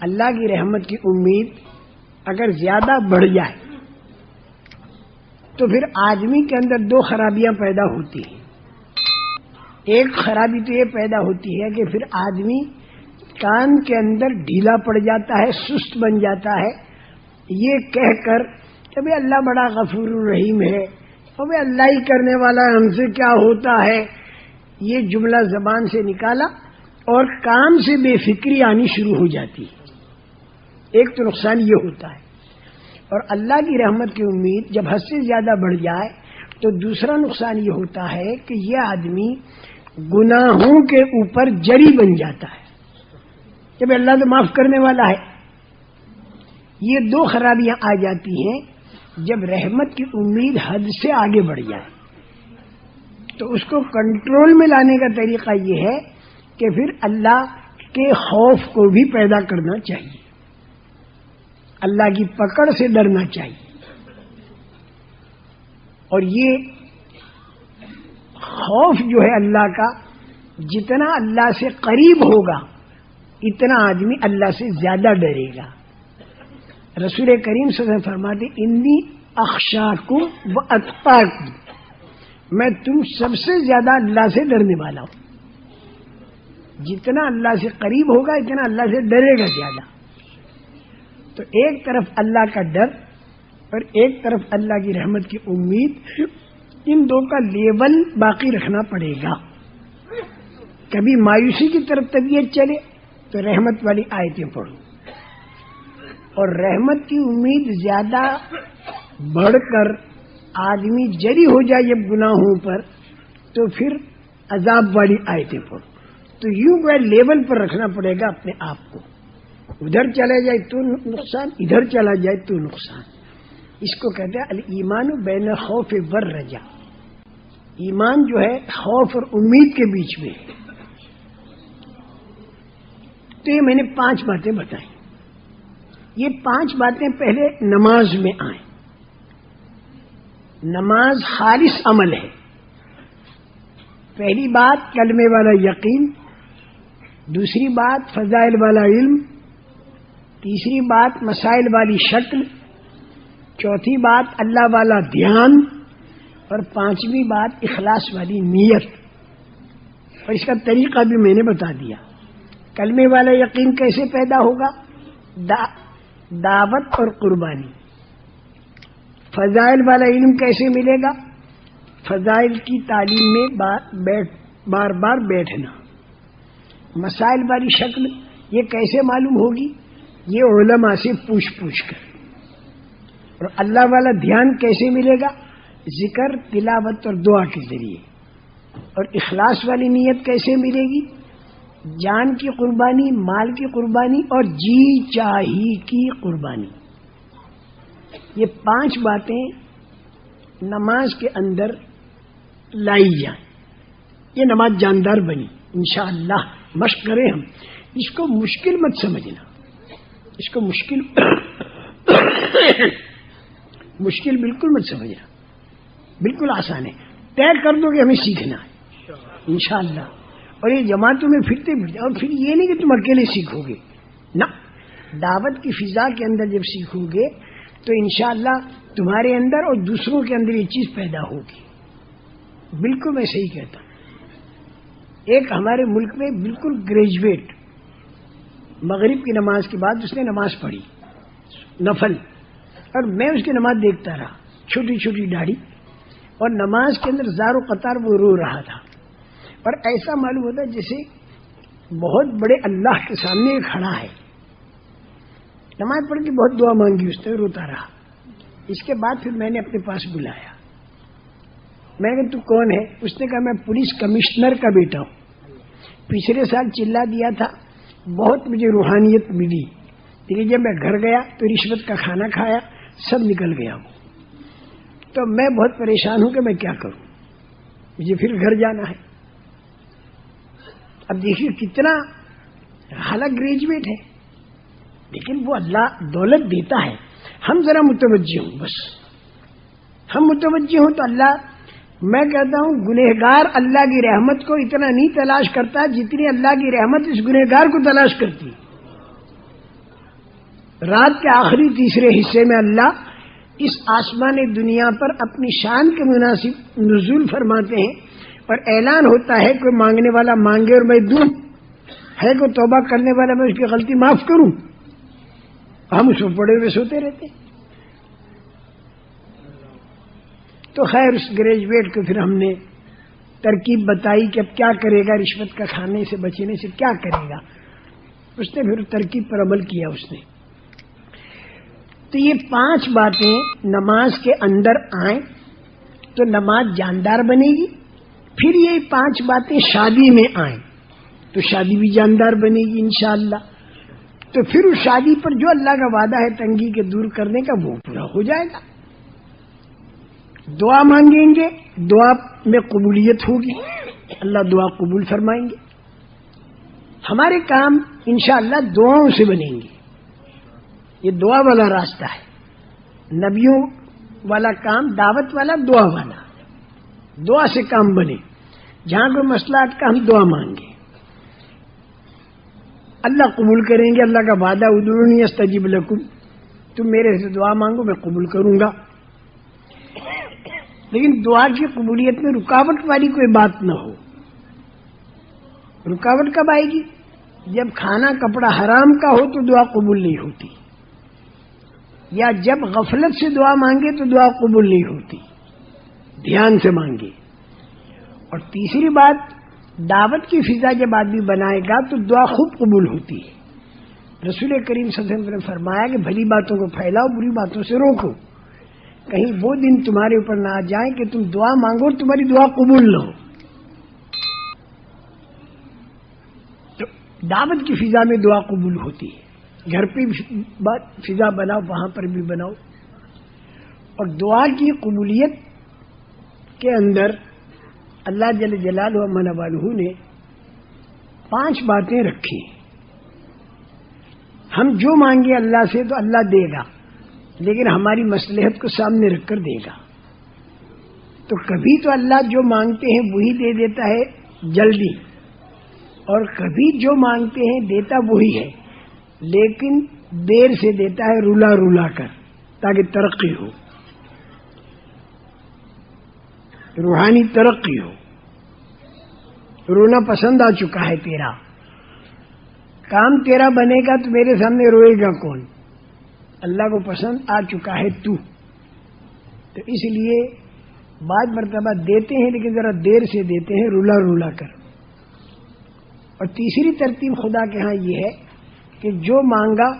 اللہ کی رحمت کی امید اگر زیادہ بڑھ جائے تو پھر آدمی کے اندر دو خرابیاں پیدا ہوتی ہیں. ایک خرابی تو یہ پیدا ہوتی ہے کہ پھر آدمی کام کے اندر ڈھیلا پڑ جاتا ہے، سست بن جاتا ہے، یہ کہہ کر کہ بھئی اللہ بڑا غفور الرحیم ہے اور بھئی اللہ ہی کرنے والا ہے، ہم سے کیا ہوتا ہے، یہ جملہ زبان سے نکالا اور کام سے بے فکری آنی شروع ہو جاتی ہے. ایک تو نقصان یہ ہوتا ہے. اور اللہ کی رحمت کی امید جب حد سے زیادہ بڑھ جائے تو دوسرا نقصان یہ ہوتا ہے کہ یہ آدمی گناہوں کے اوپر جری بن جاتا ہے کہ بھئی اللہ تو معاف کرنے والا ہے. یہ دو خرابیاں آ جاتی ہیں جب رحمت کی امید حد سے آگے بڑھ جائے. تو اس کو کنٹرول میں لانے کا طریقہ یہ ہے کہ پھر اللہ کے خوف کو بھی پیدا کرنا چاہیے، اللہ کی پکڑ سے ڈرنا چاہیے. اور یہ خوف جو ہے اللہ کا، جتنا اللہ سے قریب ہوگا اتنا آدمی اللہ سے زیادہ ڈرے گا. رسول کریم صلی اللہ علیہ وسلم فرماتے انی اخشاکم واتقاکم، میں تم سب سے زیادہ اللہ سے ڈرنے والا ہوں. جتنا اللہ سے قریب ہوگا اتنا اللہ سے ڈرے گا زیادہ. تو ایک طرف اللہ کا ڈر اور ایک طرف اللہ کی رحمت کی امید، ان دو کا لیول باقی رکھنا پڑے گا. کبھی مایوسی کی طرف طبیعت چلے تو رحمت والی آیتیں پڑھو، اور رحمت کی امید زیادہ بڑھ کر آدمی جری ہو جائے جب گناہوں پر تو پھر عذاب والی آیتیں پڑھو. تو یوں وہ لیول پر رکھنا پڑے گا اپنے آپ کو. ادھر چلا جائے تو نقصان، ادھر چلا جائے تو نقصان. اس کو کہتے ہیں الایمان بین خوف والرجا. ایمان جو ہے خوف اور امید کے بیچ میں ہے. تو یہ میں نے 5 باتیں بتائیں. یہ 5 باتیں پہلے نماز میں آئیں. نماز خالص عمل ہے. پہلی بات کلمے والا یقین، دوسری بات فضائل والا علم، تیسری بات مسائل والی شکل، چوتھی بات اللہ والا دھیان، اور 5ویں بات اخلاص والی نیت. اور اس کا طریقہ بھی میں نے بتا دیا. کلمے والا یقین کیسے پیدا ہوگا؟ دعوت اور قربانی. فضائل والا علم کیسے ملے گا؟ فضائل کی تعلیم میں بار بار بیٹھنا. مسائل والی شکل یہ کیسے معلوم ہوگی؟ یہ علماء سے پوچھ کر. اور اللہ والا دھیان کیسے ملے گا؟ ذکر، تلاوت اور دعا کے ذریعے. اور اخلاص والی نیت کیسے ملے گی؟ جان کی قربانی، مال کی قربانی اور جی چاہی کی قربانی. یہ 5 باتیں نماز کے اندر لائی جائیں. یہ نماز جاندار بنی انشاءاللہ. مشق کریں ہم. اس کو مشکل مت سمجھنا، اس کو مشکل بالکل مت سمجھنا، بالکل آسان ہے. طے کر دو کہ ہمیں سیکھنا ہے انشاءاللہ. اور یہ جماعتوں میں پھرتے اور پھر یہ نہیں کہ تم اکیلے سیکھو گے، نہ، دعوت کی فضا کے اندر جب سیکھو گے تو انشاءاللہ تمہارے اندر اور دوسروں کے اندر یہ چیز پیدا ہوگی. بالکل میں صحیح کہتا ہوں. ایک ہمارے ملک میں بالکل گریجویٹ، مغرب کی نماز کے بعد اس نے نماز پڑھی نفل، اور میں اس کی نماز دیکھتا رہا. چھوٹی چھوٹی داڑھی اور نماز کے اندر زار و قطار وہ رو رہا تھا. اور ایسا معلوم ہوتا جیسے بہت بڑے اللہ کے سامنے کھڑا ہے. نماز پڑھ کے بہت دعا مانگی اس نے، روتا رہا. اس کے بعد پھر میں نے اپنے پاس بلایا. میں نے کہا تو کون ہے؟ اس نے کہا میں پولیس کمشنر کا بیٹا ہوں. پچھلے سال چلا دیا تھا، بہت مجھے روحانیت ملی، لیکن جب میں گھر گیا تو رشوت کا کھانا کھایا، سب نکل گیا. تو میں بہت پریشان ہوں کہ میں کیا کروں، مجھے پھر گھر جانا ہے. اب دیکھیے کتنا حالانکہ گریجویٹ ہے، لیکن وہ اللہ دولت دیتا ہے. ہم ذرا متوجہ ہوں، بس ہم متوجہ ہوں تو اللہ، میں کہتا ہوں گنہگار اللہ کی رحمت کو اتنا نہیں تلاش کرتا جتنی اللہ کی رحمت اس گنہگار کو تلاش کرتی. رات کے آخری تیسرے حصے میں اللہ اس آسمان دنیا پر اپنی شان کے مناسب نزول فرماتے ہیں اور اعلان ہوتا ہے کوئی مانگنے والا مانگے اور میں دوں، ہے کوئی توبہ کرنے والا میں اس کی غلطی معاف کروں، ہم اس میں پڑے ہوئے سوتے رہتے۔ تو خیر اس گریجویٹ کو پھر ہم نے ترکیب بتائی کہ اب کیا کرے گا، رشوت کا کھانے سے بچنے سے کیا کرے گا، اس نے پھر ترکیب پر عمل کیا اس نے۔ تو یہ 5 باتیں نماز کے اندر آئیں تو نماز جاندار بنے گی، پھر یہ 5 باتیں شادی میں آئیں تو شادی بھی جاندار بنے گی انشاءاللہ، تو پھر اس شادی پر جو اللہ کا وعدہ ہے تنگی کے دور کرنے کا وہ پورا ہو جائے گا۔ دعا مانگیں گے، دعا میں قبولیت ہوگی، اللہ دعا قبول فرمائیں گے۔ ہمارے کام انشاءاللہ دعاؤں سے بنیں گے، یہ دعا والا راستہ ہے، نبیوں والا کام، دعوت والا دعا والا، دعا سے کام بنے۔ جہاں کوئی مسئلہ کا ہم دعا مانگے، اللہ قبول کریں گے، اللہ کا وعدہ ادعونی استجب لکم، تم میرے سے دعا مانگو میں قبول کروں گا۔ لیکن دعا کی قبولیت میں رکاوٹ والی کوئی بات نہ ہو۔ رکاوٹ کب آئے گی؟ جب کھانا کپڑا حرام کا ہو تو دعا قبول نہیں ہوتی، یا جب غفلت سے دعا مانگے تو دعا قبول نہیں ہوتی، دھیان سے مانگے۔ اور تیسری بات، دعوت کی فضا جب آدمی بنائے گا تو دعا خوب قبول ہوتی ہے۔ رسول کریم صلی اللہ علیہ وسلم نے فرمایا کہ بھلی باتوں کو پھیلاؤ، بری باتوں سے روکو، کہیں وہ دن تمہارے اوپر نہ آ جائیں کہ تم دعا مانگو اور تمہاری دعا قبول نہ ہو۔ تو دعوت کی فضا میں دعا قبول ہوتی ہے، گھر پہ بھی فضا بناؤ، وہاں پر بھی بناؤ۔ اور دعا کی قبولیت کے اندر اللہ جل جلالہ و من والہ نے 5 باتیں رکھی۔ ہم جو مانگے اللہ سے تو اللہ دے گا، لیکن ہماری مصلحت کو سامنے رکھ کر دے گا۔ تو کبھی تو اللہ جو مانگتے ہیں وہی دے دیتا ہے جلدی، اور کبھی جو مانگتے ہیں دیتا وہی ہے، لیکن دیر سے دیتا ہے، رولا رولا کر، تاکہ ترقی ہو، روحانی ترقی ہو۔ رونا پسند آ چکا ہے تیرا، کام تیرا بنے گا تو میرے سامنے روئے گا کون؟ اللہ کو پسند آ چکا ہے تو اس لیے بعض مرتبہ دیتے ہیں لیکن ذرا دیر سے دیتے ہیں، رولا رولا کر۔ اور تیسری ترتیب خدا کے ہاں یہ ہے کہ جو مانگا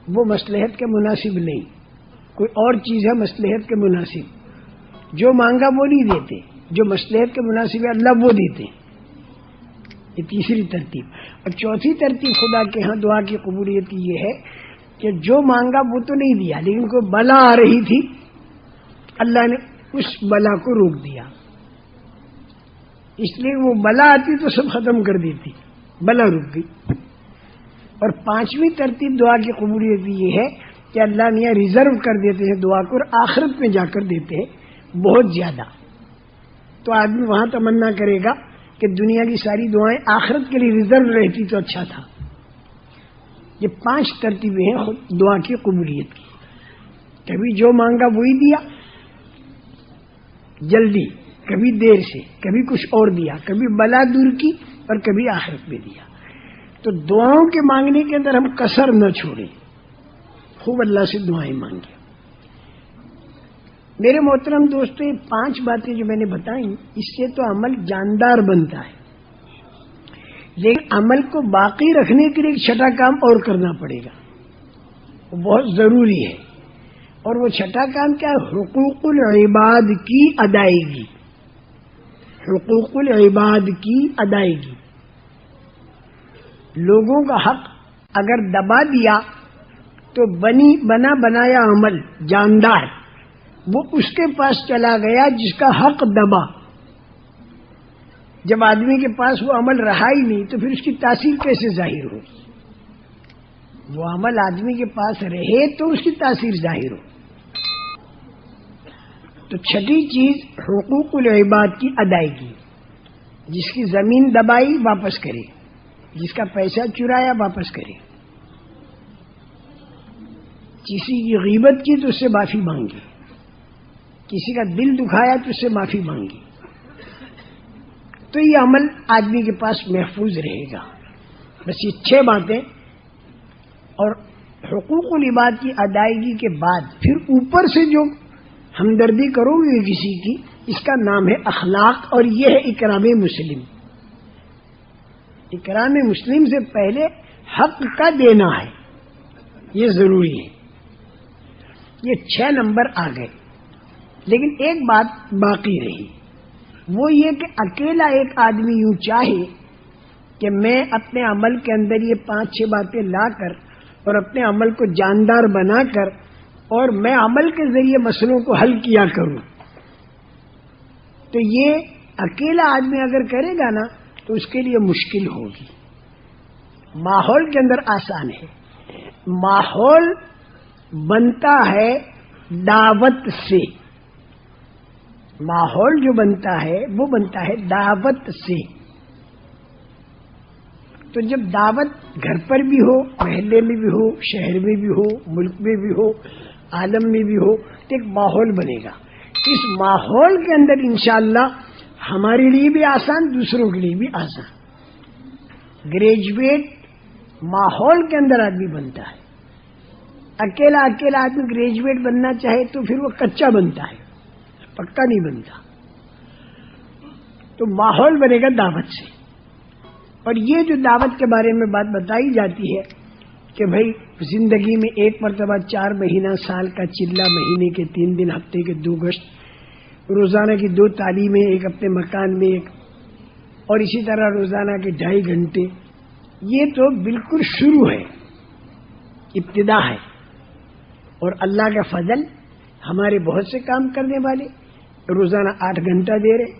وہ مصلحت کے مناسب نہیں، کوئی اور چیز ہے مصلحت کے مناسب، جو مانگا وہ نہیں دیتے، جو مصلحت کے مناسب ہے اللہ وہ دیتے۔ یہ تیسری ترتیب۔ اور چوتھی ترتیب خدا کے ہاں دعا کی قبولیت کی یہ ہے کہ جو مانگا وہ تو نہیں دیا، لیکن کوئی بلا آ رہی تھی، اللہ نے اس بلا کو روک دیا، اس لیے وہ بلا آتی تو سب ختم کر دیتی، بلا رک گئی۔ اور 5ویں ترتیب دعا کی قبولیت کی یہ ہے کہ اللہ نے ریزرو کر دیتے ہیں دعا کو، اور آخرت میں جا کر دیتے ہیں بہت زیادہ۔ تو آدمی وہاں تمنا کرے گا کہ دنیا کی ساری دعائیں آخرت کے لیے ریزرو رہتی تو اچھا تھا۔ یہ 5 ترتیبیں ہیں دعا کی قبولیت کی۔ کبھی جو مانگا وہی دیا جلدی، کبھی دیر سے، کبھی کچھ اور دیا، کبھی بلا دور کی اور کبھی آخرت میں دیا۔ تو دعاؤں کے مانگنے کے اندر ہم کسر نہ چھوڑیں، خوب اللہ سے دعائیں مانگیں۔ میرے محترم دوستو، یہ 5 باتیں جو میں نے بتائیں اس سے تو عمل جاندار بنتا ہے، لیکن عمل کو باقی رکھنے کے لیے ایک چھٹا کام اور کرنا پڑے گا، وہ بہت ضروری ہے۔ اور وہ چھٹا کام کیا ہے؟ حقوق العباد کی ادائیگی۔ حقوق العباد کی ادائیگی، لوگوں کا حق اگر دبا دیا تو بنا بنایا عمل جاندار وہ اس کے پاس چلا گیا جس کا حق دبا۔ جب آدمی کے پاس وہ عمل رہا ہی نہیں تو پھر اس کی تاثیر کیسے ظاہر ہو؟ وہ عمل آدمی کے پاس رہے تو اس کی تاثیر ظاہر ہو۔ تو چھٹی چیز حقوق العباد کی ادائیگی، جس کی زمین دبائی واپس کرے، جس کا پیسہ چرایا واپس کرے۔ کسی کی غیبت کی تو اس سے معافی مانگی، کسی کا دل دکھایا تو اس سے معافی مانگی، تو یہ عمل آدمی کے پاس محفوظ رہے گا۔ بس یہ 6 باتیں، اور حقوق العباد کی ادائیگی کے بعد پھر اوپر سے جو ہمدردی کرو گے کسی کی، اس کا نام ہے اخلاق، اور یہ ہے اکرام مسلم۔ اکرام مسلم سے پہلے حق کا دینا ہے، یہ ضروری ہے۔ یہ 6 نمبر آ گئے، لیکن ایک بات باقی رہی، وہ یہ کہ اکیلا ایک آدمی یوں چاہے کہ میں اپنے عمل کے اندر یہ 5-6 باتیں لا کر اور اپنے عمل کو جاندار بنا کر اور میں عمل کے ذریعے مسئلوں کو حل کیا کروں، تو یہ اکیلا آدمی اگر کرے گا نا تو اس کے لیے مشکل ہوگی۔ ماحول کے اندر آسان ہے، ماحول بنتا ہے دعوت سے، ماحول جو بنتا ہے وہ بنتا ہے دعوت سے۔ تو جب دعوت گھر پر بھی ہو، محلے میں بھی ہو، شہر میں بھی ہو، ملک میں بھی ہو، عالم میں بھی ہو، تو ایک ماحول بنے گا۔ اس ماحول کے اندر انشاءاللہ ہمارے لیے بھی آسان، دوسروں کے لیے بھی آسان۔ گریجویٹ ماحول کے اندر آدمی بنتا ہے، اکیلا آدمی گریجویٹ بننا چاہے تو پھر وہ کچا بنتا ہے، پکا نہیں بنتا۔ تو ماحول بنے گا دعوت سے۔ اور یہ جو دعوت کے بارے میں بات بتائی جاتی ہے کہ بھائی زندگی میں ایک مرتبہ 4 مہینہ، سال کا چلہ، مہینے کے 3 دن، ہفتے کے 2 گشت، روزانہ کی 2 تعلیمیں، ایک اپنے مکان میں ایک، اور اسی طرح روزانہ کے 2.5 گھنٹے، یہ تو بالکل شروع ہے، ابتدا ہے۔ اور اللہ کا فضل، ہمارے بہت سے کام کرنے والے روزانہ 8 گھنٹہ دے رہے،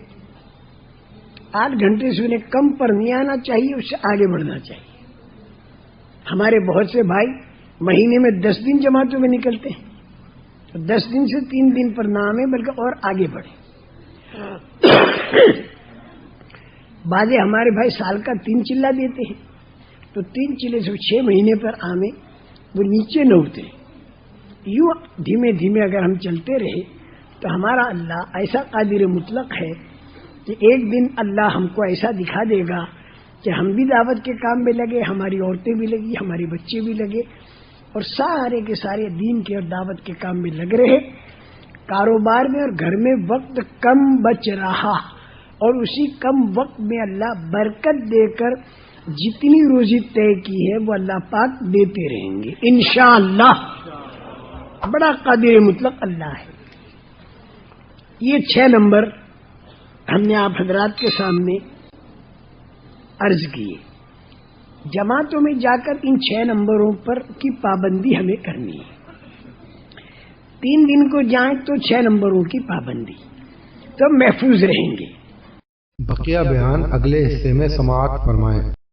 8 گھنٹے سے انہیں کم پر نہیں آنا چاہیے، اس سے آگے بڑھنا چاہیے۔ ہمارے بہت سے بھائی مہینے میں 10 دن جماعتوں میں نکلتے ہیں، تو 10 دن سے 3 دن پر نہ آئیں بلکہ اور آگے بڑھیں۔ بعض ہمارے بھائی سال کا 3 چلہ دیتے ہیں، تو 3 چلے سے 6 مہینے پر آمیں، وہ نیچے نہ اترے۔ یوں دھیمے دھیمے اگر ہم چلتے رہے تو ہمارا اللہ ایسا قادر مطلق ہے کہ ایک دن اللہ ہم کو ایسا دکھا دے گا کہ ہم بھی دعوت کے کام میں لگے، ہماری عورتیں بھی لگی، ہمارے بچے بھی لگے، اور سارے کے سارے دین کے اور دعوت کے کام میں لگ رہے، کاروبار میں اور گھر میں وقت کم بچ رہا، اور اسی کم وقت میں اللہ برکت دے کر جتنی روزی طے کی ہے وہ اللہ پاک دیتے رہیں گے انشاءاللہ۔ بڑا قادر مطلق اللہ ہے۔ یہ 6 نمبر ہم نے آپ حضرات کے سامنے عرض کیے۔ جماعتوں میں جا کر ان 6 نمبروں پر کی پابندی ہمیں کرنی ہے۔ 3 دن کو جائیں تو 6 نمبروں کی پابندی، تو محفوظ رہیں گے۔ بقیہ بیان اگلے حصے میں سماعت فرمائیں۔